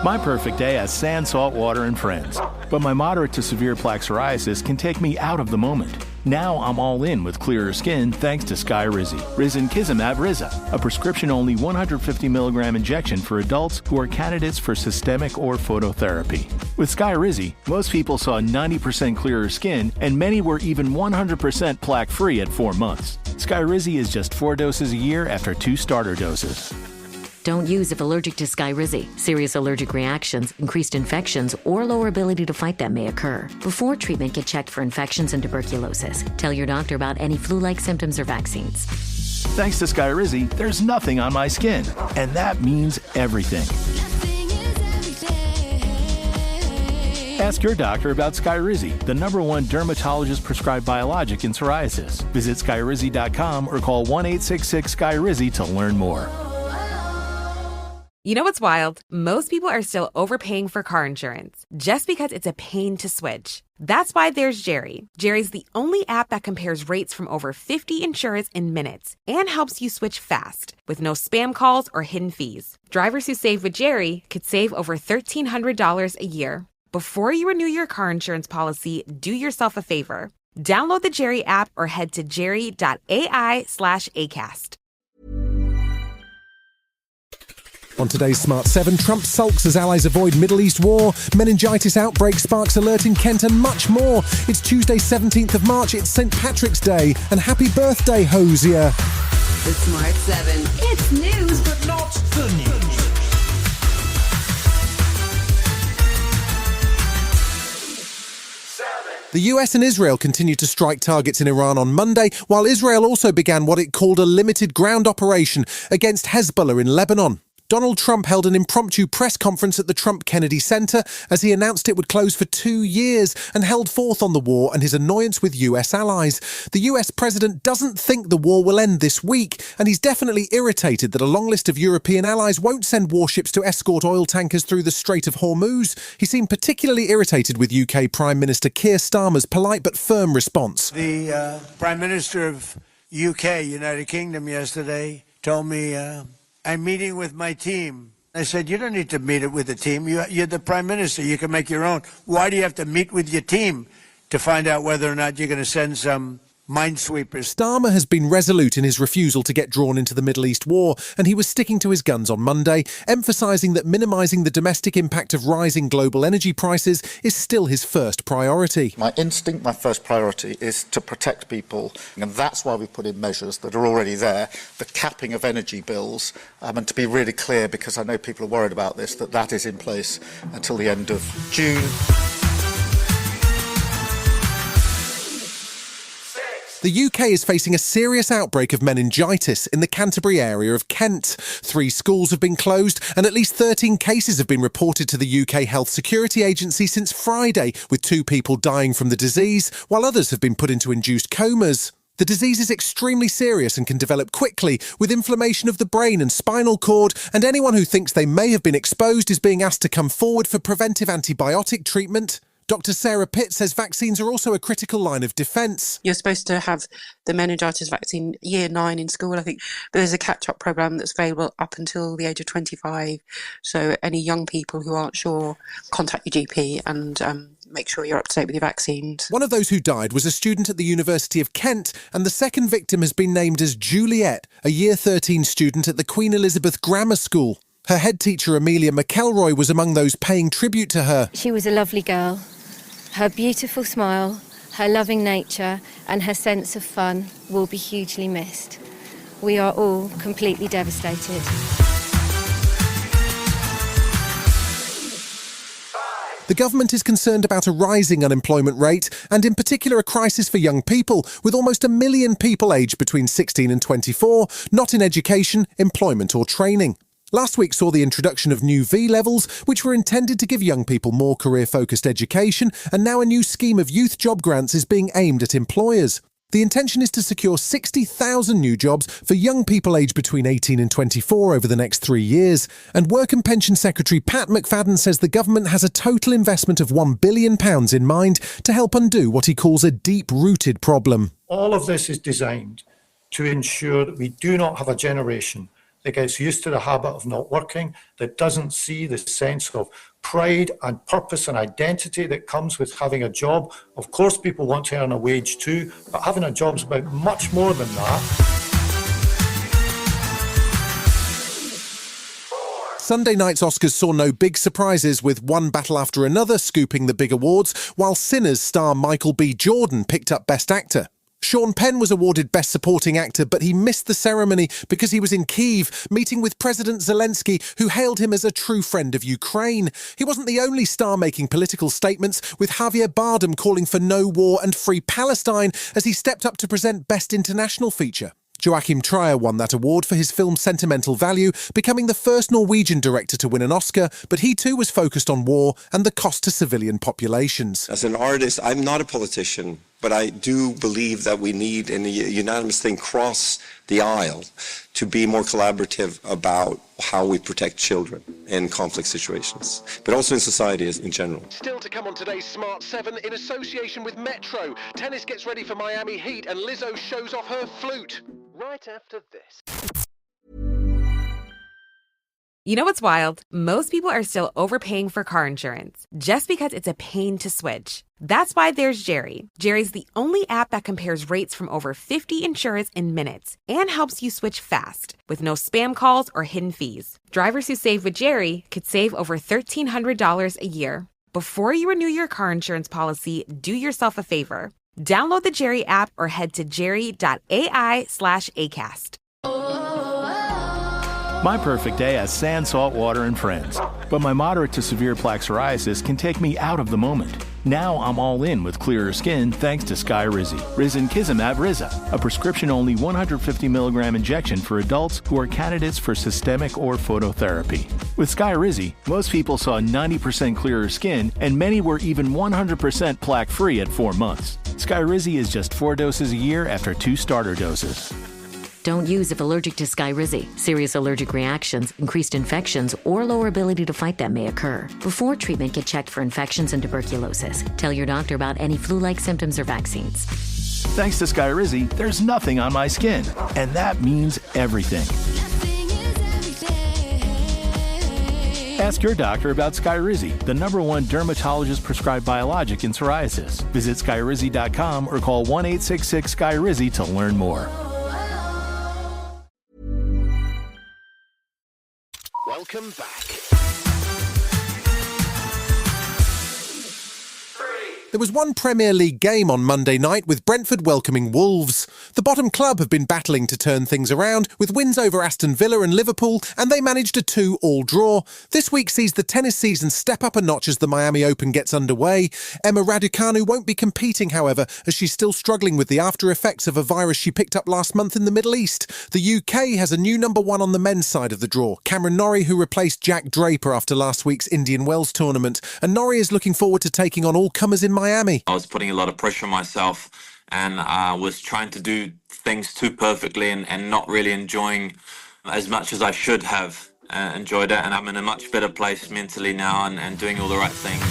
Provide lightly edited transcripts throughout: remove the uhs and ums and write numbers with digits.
My perfect day has sand, salt water, and friends. But my moderate to severe plaque psoriasis can take me out of the moment. Now I'm all in with clearer skin thanks to Skyrizi. Risankizumab Riza, a prescription-only 150 milligram injection for adults who are candidates for systemic or phototherapy. With Skyrizi, most people saw 90% clearer skin, and many were even 100% plaque-free at 4 months. Skyrizi is just 4 doses a year after 2 starter doses. Don't use if allergic to Skyrizi. Serious allergic reactions, increased infections, or lower ability to fight them may occur. Before treatment, get checked for infections and tuberculosis. Tell your doctor about any flu-like symptoms or vaccines. Thanks to Skyrizi, there's nothing on my skin. And that means everything. Ask your doctor about Skyrizi, the #1 dermatologist-prescribed biologic in psoriasis. Visit Skyrizi.com or call 1-866-SKYRIZI to learn more. You know what's wild? Most people are still overpaying for car insurance just because it's a pain to switch. That's why there's Jerry. Jerry's the only app that compares rates from over 50 insurers in minutes and helps you switch fast with no spam calls or hidden fees. Drivers who save with Jerry could save over $1,300 a year. Before you renew your car insurance policy, do yourself a favor. Download the Jerry app or head to jerry.ai/ACAST. On today's Smart 7, Trump sulks as allies avoid Middle East war, meningitis outbreak sparks alert in Kent, and much more. It's Tuesday, 17th of March, it's St. Patrick's Day, and happy birthday, Hosier. The Smart 7. It's news, but not the news. The US and Israel continued to strike targets in Iran on Monday, while Israel also began what it called a limited ground operation against Hezbollah in Lebanon. Donald Trump held an impromptu press conference at the Trump Kennedy Center as he announced it would close for 2 years and held forth on the war and his annoyance with US allies. The US president doesn't think the war will end this week, and he's definitely irritated that a long list of European allies won't send warships to escort oil tankers through the Strait of Hormuz. He seemed particularly irritated with UK Prime Minister Keir Starmer's polite but firm response. The Prime Minister of UK, United Kingdom, yesterday told me I'm meeting with my team. I said, you don't need to meet it with the team. You're the Prime Minister. You can make your own. Why do you have to meet with your team to find out whether or not you're going to send some minesweepers? Starmer has been resolute in his refusal to get drawn into the Middle East war, and he was sticking to his guns on Monday, emphasising that minimising the domestic impact of rising global energy prices is still his first priority. My instinct, my first priority is to protect people, and that's why we put in measures that are already there, the capping of energy bills, and to be really clear, because I know people are worried about this, that is in place until the end of June. The UK is facing a serious outbreak of meningitis in the Canterbury area of Kent. 3 schools have been closed and at least 13 cases have been reported to the UK Health Security Agency since Friday, with 2 people dying from the disease, while others have been put into induced comas. The disease is extremely serious and can develop quickly, with inflammation of the brain and spinal cord, and anyone who thinks they may have been exposed is being asked to come forward for preventive antibiotic treatment. Dr. Sarah Pitt says vaccines are also a critical line of defence. You're supposed to have the meningitis vaccine year 9 in school, I think, but there's a catch-up programme that's available up until the age of 25. So any young people who aren't sure, contact your GP and make sure you're up to date with your vaccines. One of those who died was a student at the University of Kent, and the second victim has been named as Juliet, a Year 13 student at the Queen Elizabeth Grammar School. Her head teacher, Amelia McElroy, was among those paying tribute to her. She was a lovely girl. Her beautiful smile, her loving nature and her sense of fun will be hugely missed. We are all completely devastated. The government is concerned about a rising unemployment rate and in particular a crisis for young people, with almost 1 million people aged between 16 and 24 not in education, employment or training. Last week saw the introduction of new V-levels, which were intended to give young people more career-focused education, and now a new scheme of youth job grants is being aimed at employers. The intention is to secure 60,000 new jobs for young people aged between 18 and 24 over the next 3 years. And Work and Pension Secretary Pat McFadden says the government has a total investment of £1 billion in mind to help undo what he calls a deep-rooted problem. All of this is designed to ensure that we do not have a generation that gets used to the habit of not working, that doesn't see the sense of pride and purpose and identity that comes with having a job. Of course, people want to earn a wage too, but having a job is about much more than that. Sunday night's Oscars saw no big surprises, with one battle after another scooping the big awards, while Sinners star Michael B. Jordan picked up Best Actor. Sean Penn was awarded Best Supporting Actor, but he missed the ceremony because he was in Kyiv, meeting with President Zelensky, who hailed him as a true friend of Ukraine. He wasn't the only star making political statements, with Javier Bardem calling for no war and free Palestine as he stepped up to present Best International Feature. Joachim Trier won that award for his film Sentimental Value, becoming the first Norwegian director to win an Oscar, but he too was focused on war and the cost to civilian populations. As an artist, I'm not a politician, but I do believe that we need a unanimous thing across the aisle to be more collaborative about how we protect children in conflict situations, but also in society in general. Still to come on today's Smart 7, in association with Metro, tennis gets ready for Miami Heat and Lizzo shows off her flute. Right after this. You know what's wild? Most people are still overpaying for car insurance just because it's a pain to switch. That's why there's Jerry. Jerry's the only app that compares rates from over 50 insurers in minutes and helps you switch fast with no spam calls or hidden fees. Drivers who save with Jerry could save over $1,300 a year. Before you renew your car insurance policy, do yourself a favor. Download the Jerry app or head to jerry.ai/ACAST. My perfect day has sand, salt water, and friends. But my moderate to severe plaque psoriasis can take me out of the moment. Now I'm all in with clearer skin thanks to Skyrizi. Risankizumab Riza, a prescription-only 150 milligram injection for adults who are candidates for systemic or phototherapy. With Skyrizi, most people saw 90% clearer skin, and many were even 100% plaque-free at 4 months. Skyrizi is just 4 doses a year after 2 starter doses. Don't use if allergic to Skyrizi. Serious allergic reactions, increased infections, or lower ability to fight them may occur. Before treatment, get checked for infections and tuberculosis. Tell your doctor about any flu-like symptoms or vaccines. Thanks to Skyrizi, there's nothing on my skin. And that means everything. Ask your doctor about Skyrizi, the #1 dermatologist-prescribed biologic in psoriasis. Visit Skyrizi.com or call 1-866-SKYRIZI to learn more. Welcome back. There was one Premier League game on Monday night with Brentford welcoming Wolves. The bottom club have been battling to turn things around with wins over Aston Villa and Liverpool, and they managed a 2-2 draw. This week sees the tennis season step up a notch as the Miami Open gets underway. Emma Raducanu won't be competing, however, as she's still struggling with the after effects of a virus she picked up last month in the Middle East. The UK has a new #1 on the men's side of the draw, Cameron Norrie, who replaced Jack Draper after last week's Indian Wells tournament. And Norrie is looking forward to taking on all comers in Miami. I was putting a lot of pressure on myself, and I was trying to do things too perfectly and not really enjoying as much as I should have enjoyed it. And I'm in a much better place mentally now and doing all the right things.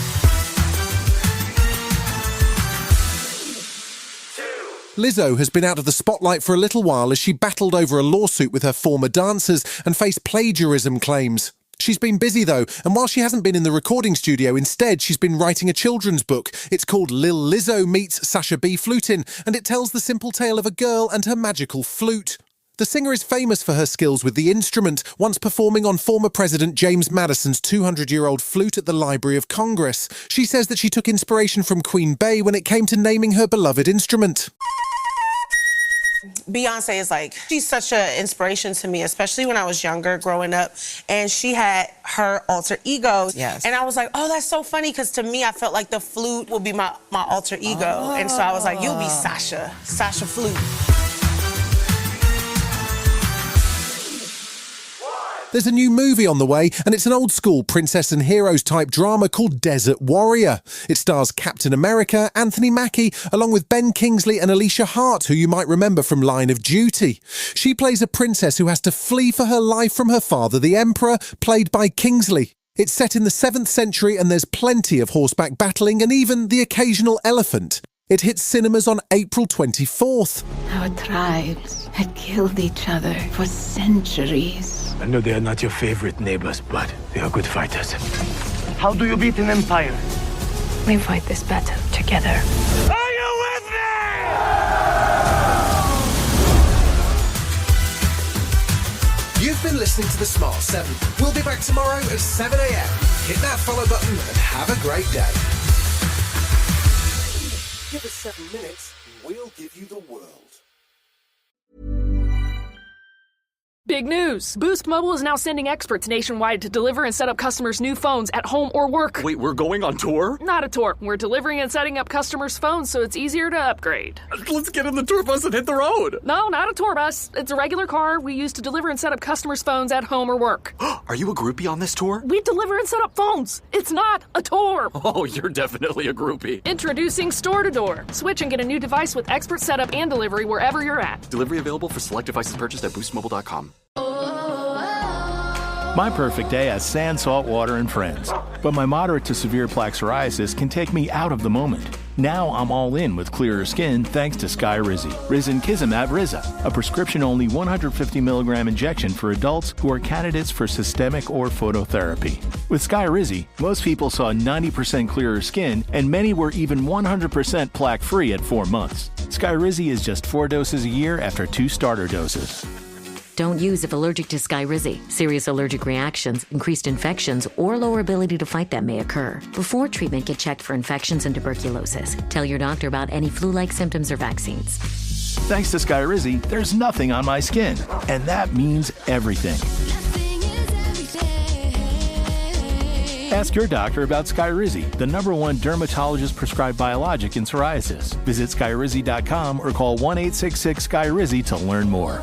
Lizzo has been out of the spotlight for a little while as she battled over a lawsuit with her former dancers and faced plagiarism claims. She's been busy though, and while she hasn't been in the recording studio, instead she's been writing a children's book. It's called Lil Lizzo Meets Sasha B. Flutin', and it tells the simple tale of a girl and her magical flute. The singer is famous for her skills with the instrument, once performing on former President James Madison's 200-year-old flute at the Library of Congress. She says that she took inspiration from Queen Bey when it came to naming her beloved instrument. Beyonce is she's such an inspiration to me, especially when I was younger, growing up, and she had her alter ego. Yes. And I was like, oh, that's so funny, because to me, I felt like the flute would be my alter ego. Oh. And so I was like, you'll be Sasha Flute. There's a new movie on the way, and it's an old-school princess and heroes type drama called Desert Warrior. It stars Captain America, Anthony Mackie, along with Ben Kingsley and Alicia Hart, who you might remember from Line of Duty. She plays a princess who has to flee for her life from her father, the Emperor, played by Kingsley. It's set in the 7th century, and there's plenty of horseback battling and even the occasional elephant. It hits cinemas on April 24th. Our tribes had killed each other for centuries. I know they are not your favorite neighbors, but they are good fighters. How do you beat an empire? We fight this battle together. Are you with me? You've been listening to The Smart 7. We'll be back tomorrow at 7 a.m. Hit that follow button and have a great day. Give us 7 minutes and we'll give you the world. Big news! Boost Mobile is now sending experts nationwide to deliver and set up customers' new phones at home or work. Wait, we're going on tour? Not a tour. We're delivering and setting up customers' phones so it's easier to upgrade. Let's get in the tour bus and hit the road. No, not a tour bus. It's a regular car we use to deliver and set up customers' phones at home or work. Are you a groupie on this tour? We deliver and set up phones. It's not a tour. Oh, you're definitely a groupie. Introducing Store to Door. Switch and get a new device with expert setup and delivery wherever you're at. Delivery available for select devices purchased at boostmobile.com. My perfect day has sand, salt water, and friends. But my moderate to severe plaque psoriasis can take me out of the moment. Now I'm all in with clearer skin thanks to Skyrizi. Risankizumab Riza, a prescription-only 150 milligram injection for adults who are candidates for systemic or phototherapy. With Skyrizi, most people saw 90% clearer skin, and many were even 100% plaque-free at 4 months. Skyrizi is just 4 doses a year after 2 starter doses. Don't use if allergic to Skyrizi. Serious allergic reactions, increased infections, or lower ability to fight them may occur. Before treatment, get checked for infections and tuberculosis. Tell your doctor about any flu-like symptoms or vaccines. Thanks to Skyrizi, there's nothing on my skin, and that means everything. Ask your doctor about Skyrizi, the #1 dermatologist-prescribed biologic in psoriasis. Visit Skyrizi.com or call 1-866-SKYRIZI to learn more.